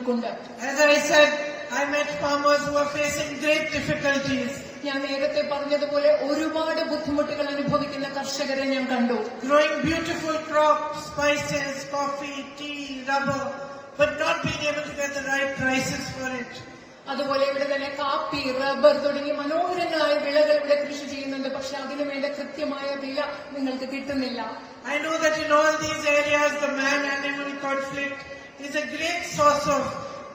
ഞങ്ങൾക്കുണ്ട്. As I said, I met farmers who are facing great difficulties. ഞാൻ നേരത്തെ പറഞ്ഞതുപോലെ ഒരുപാട് ബുദ്ധിമുട്ടുകൾ അനുഭവിക്കുന്ന കർഷകരെ ഞാൻ കണ്ടു. Growing beautiful crops, spices, coffee, tea, rubber, but not being able to get the right prices for it. അതുപോലെ ഇവിടെ തന്നെ കാപ്പി, റബ്ബർ തുടങ്ങി മനോഹരങ്ങളായ വിളകൾ ഇവിടെ കൃഷി ചെയ്യുന്നുണ്ട്. പക്ഷെ അതിനു വേണ്ട കൃത്യമായ വില നിങ്ങൾക്ക് കിട്ടുന്നില്ല. I know that in all these areas the man-animal conflict is a great source of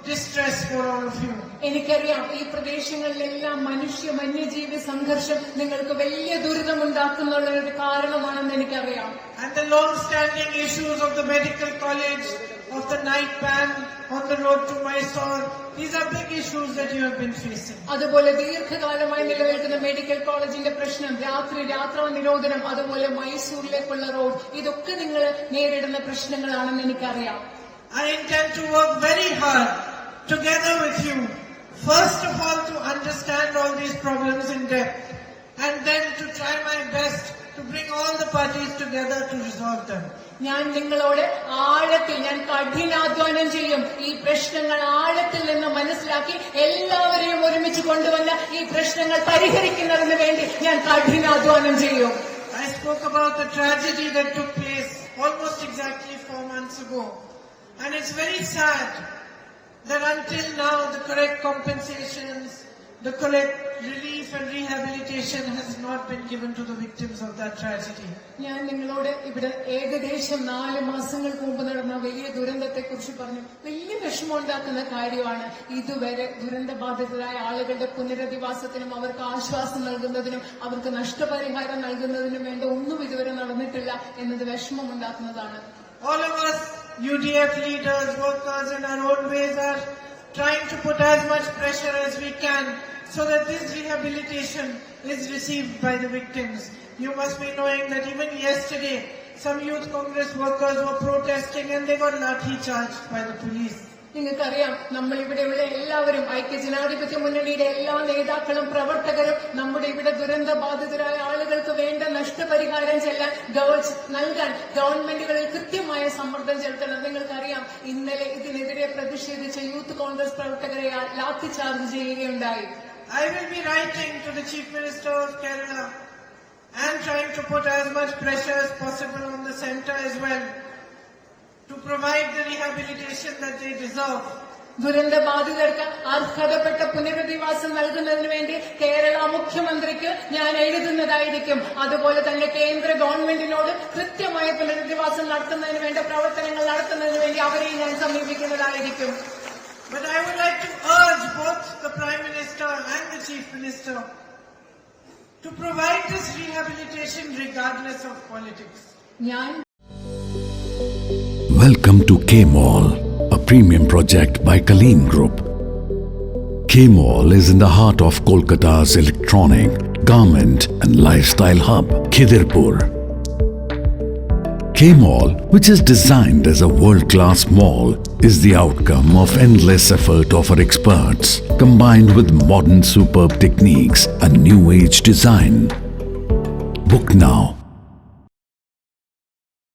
distress for all of you. എനിക്കറിയാം ഈ പ്രദേശങ്ങളിലെല്ലാം വന്യജീവി സംഘർഷം നിങ്ങൾക്ക് വലിയ ദുരിതമുണ്ടാക്കുന്ന ഒരു കാരണമാണെന്ന് എനിക്കറിയാം. And the long-standing issues of the medical college, of the night ban on the road to Mysore, these are big issues that you have been facing. അതുപോലെ ദീർഘകാലമായി നിലനിൽക്കുന്ന മെഡിക്കൽ കോളേജിന്റെ പ്രശ്നം, യാത്രാ നിരോധനം, അതുപോലെ മൈസൂരിലേക്കുള്ള റോഡ്, ഇതൊക്കെ നിങ്ങൾ നേരിടുന്ന പ്രശ്നങ്ങളാണെന്ന് എനിക്കറിയാം. I intend to work very hard together with you, first of all to understand all these problems in depth, and then to try my best to bring all the parties together to resolve them. ഞാൻ നിങ്ങളോട് ഞാൻ കഠിനാധ്വാനം ചെയ്യും. ഈ പ്രശ്നങ്ങൾ ആഴത്തിൽ നിന്ന് മനസ്സിലാക്കി എല്ലാവരെയും ഒരുമിച്ച് കൊണ്ടുവന്ന് ഈ പ്രശ്നങ്ങൾ പരിഹരിക്കുന്നതിന് വേണ്ടി ഞാൻ കഠിനാധ്വാനം ചെയ്യും. I spoke about the tragedy that took place almost exactly 4 months ago. And it's very sad that until now the correct compensations, the correct relief and rehabilitation has not been given to the victims of that tragedy. ഞാൻ നിങ്ങളോട് ഇവിടെ ഏകദേശം 4 മാസങ്ങൾക്ക് മുമ്പ് നടന്ന വലിയ ദുരന്തത്തെ കുറിച്ച് പറഞ്ഞു. വലിയ വിഷമമുണ്ടാക്കുന്ന കാര്യമാണ്. ഇതുവരെ ദുരന്തബാധിതരായ ആളുകളുടെ പുനരധിവാസത്തിനും അവർക്ക് ആശ്വാസം നൽകുന്നതിനും അവർക്ക് നഷ്ടപരിഹാരം നൽകുന്നതിനും വേണ്ട ഒന്നും ഇതുവരെ നടന്നിട്ടില്ല എന്നത് വിഷമമുണ്ടാക്കുന്നതാണ്. All of us, UDF leaders, workers in our own ways are trying to put as much pressure as we can so that this rehabilitation is received by the victims. You must be knowing that even yesterday, some youth congress workers were protesting and they got lathi charged by the police. നിങ്ങൾക്കറിയാം, നമ്മൾ ഇവിടെയുള്ള എല്ലാവരും, ഐക്യജനാധിപത്യ മുന്നണിയുടെ എല്ലാ നേതാക്കളും പ്രവർത്തകരും നമ്മുടെ ഇവിടെ ദുരന്തബാധിതരായ ആളുകൾക്ക് വേണ്ട നഷ്ടപരിഹാരം നൽകാൻ ഗവൺമെന്റുകളിൽ കൃത്യമായ സമ്മർദ്ദം ചെലുത്തണം. നിങ്ങൾക്കറിയാം, ഇന്നലെ ഇതിനെതിരെ പ്രതിഷേധിച്ച യൂത്ത് കോൺഗ്രസ് പ്രവർത്തകരെ ലാത്തി ചാർജ് ചെയ്യുകയുണ്ടായി. I will be writing to the Chief Minister of Kerala and trying to put as much pressure as possible on the centre as well to provide the rehabilitation that they deserve. ദുരന്തബാധിതർക്ക് അർഹതപ്പെട്ട പുനരധിവാസം നൽകുന്നതിന് വേണ്ടി കേരള മുഖ്യമന്ത്രിക്ക് ഞാൻ എഴുതുന്നതായിരിക്കും. അതുപോലെ തന്നെ കേന്ദ്ര ഗവൺമെന്റിനോട് കൃത്യമായ പുനരധിവാസം നടത്തുന്നതിന് വേണ്ട പ്രവർത്തനങ്ങൾ നടത്തുന്നതിന് വേണ്ടി അവരെ ഞാൻ സമീപിക്കുന്നതായിരിക്കും. But I would like to urge both the Prime Minister and the Chief Minister to provide this rehabilitation regardless of politics. Welcome to K-Mall, a premium project by Kaleen Group. K-Mall is in the heart of Kolkata's electronic, garment and lifestyle hub, Khidirpur. K-Mall, which is designed as a world-class mall, is the outcome of endless effort of our experts, combined with modern superb techniques and new age design. Book now